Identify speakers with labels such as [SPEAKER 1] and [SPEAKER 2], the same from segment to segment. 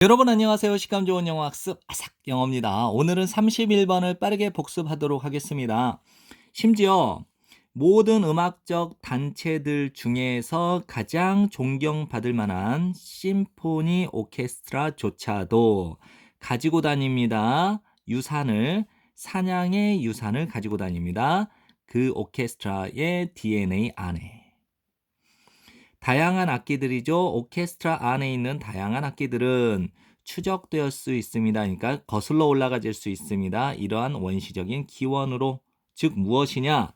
[SPEAKER 1] 여러분 안녕하세요. 시감 좋은 영어 학습 아삭 영어입니다. 오늘은 31번을 빠르게 복습하도록 하겠습니다. 심지어 모든 음악적 단체들 중에서 가장 존경받을 만한 심포니 오케스트라조차도 가지고 다닙니다. 유산을, 사냥의 유산을 가지고 다닙니다. 그 오케스트라의 DNA 안에. 다양한 악기들이죠. 오케스트라 안에 있는 다양한 악기들은 추적될 수 있습니다. 그러니까 거슬러 올라가질 수 있습니다. 이러한 원시적인 기원으로, 즉 무엇이냐?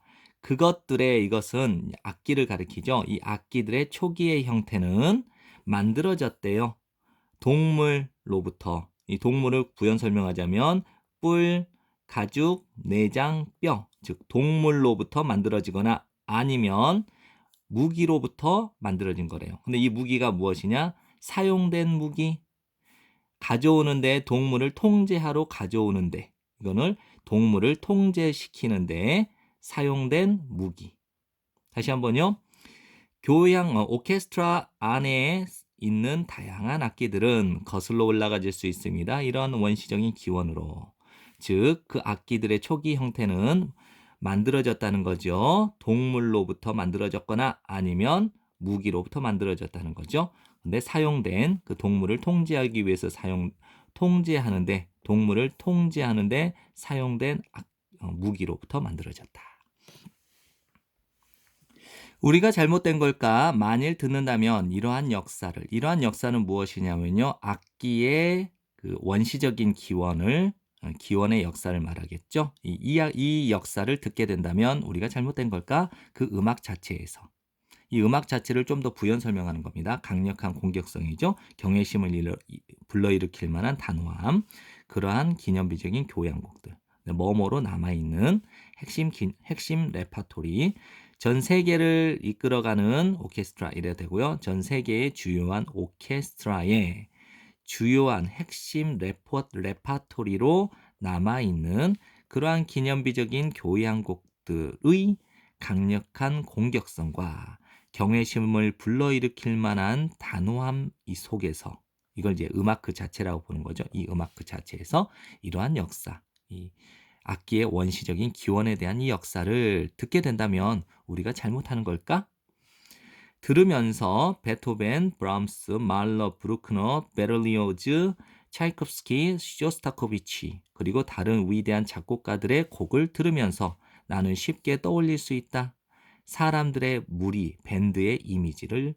[SPEAKER 1] 이것은 악기를 가리키죠. 이 악기들의 초기의 형태는 만들어졌대요. 동물로부터. 이 동물을 부연 설명하자면 뿔, 가죽, 내장, 뼈, 즉 동물로부터 만들어지거나 아니면 무기로부터 만들어진 거래요. 근데 이 무기가 무엇이냐? 사용된 무기, 가져오는데 동물을 통제하러 가져오는데 이거는 동물을 통제시키는데 사용된 무기. 다시 한번요. 오케스트라 안에 있는 다양한 악기들은 거슬러 올라가질 수 있습니다. 이런 원시적인 기원으로. 즉, 그 악기들의 초기 형태는 만들어졌다는 거죠. 동물로부터 만들어졌거나 아니면 무기로부터 만들어졌다는 거죠. 근데 사용된 그 동물을 통제하기 위해서 통제하는데 동물을 통제하는데 사용된 무기로부터 만들어졌다. 우리가 잘못된 걸까? 만일 듣는다면 이러한 역사는 무엇이냐면요. 악기의 그 원시적인 기원의 역사를 말하겠죠. 이 역사를 듣게 된다면 우리가 잘못된 걸까? 그 음악 자체에서. 이 음악 자체를 좀 더 부연 설명하는 겁니다. 강력한 공격성이죠. 경외심을 불러일으킬 만한 단호함. 그러한 기념비적인 교향곡들. 뭐뭐로 남아있는 핵심 레파토리. 전 세계를 이끌어가는 오케스트라 이래야 되고요. 전 세계의 주요한 오케스트라의 주요한 핵심 레파토리로 남아있는 그러한 기념비적인 교향곡들의 강력한 공격성과 경외심을 불러일으킬 만한 단호함 이 속에서 이걸 이제 음악 그 자체라고 보는 거죠. 이 음악 그 자체에서 이러한 역사, 이 악기의 원시적인 기원에 대한 이 역사를 듣게 된다면 우리가 잘못하는 걸까? 들으면서 베토벤, 브람스, 말러, 브루크너, 베를리오즈, 차이콥스키, 쇼스타코비치 그리고 다른 위대한 작곡가들의 곡을 들으면서 나는 쉽게 떠올릴 수 있다. 사람들의 무리, 밴드의 이미지를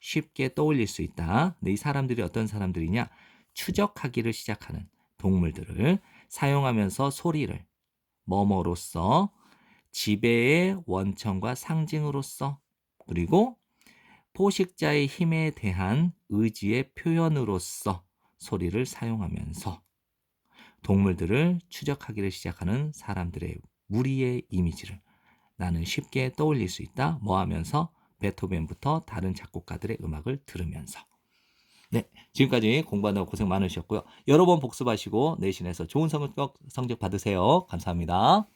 [SPEAKER 1] 쉽게 떠올릴 수 있다. 근데 이 사람들이 어떤 사람들이냐? 추적하기를 시작하는 동물들을 사용하면서 소리를 뭐뭐로써 지배의 원천과 상징으로서 그리고 포식자의 힘에 대한 의지의 표현으로서 소리를 사용하면서 동물들을 추적하기를 시작하는 사람들의 무리의 이미지를 나는 쉽게 떠올릴 수 있다. 뭐 하면서 베토벤부터 다른 작곡가들의 음악을 들으면서. 네, 지금까지 공부한다고 고생 많으셨고요. 여러 번 복습하시고 내신에서 좋은 성적 받으세요. 감사합니다.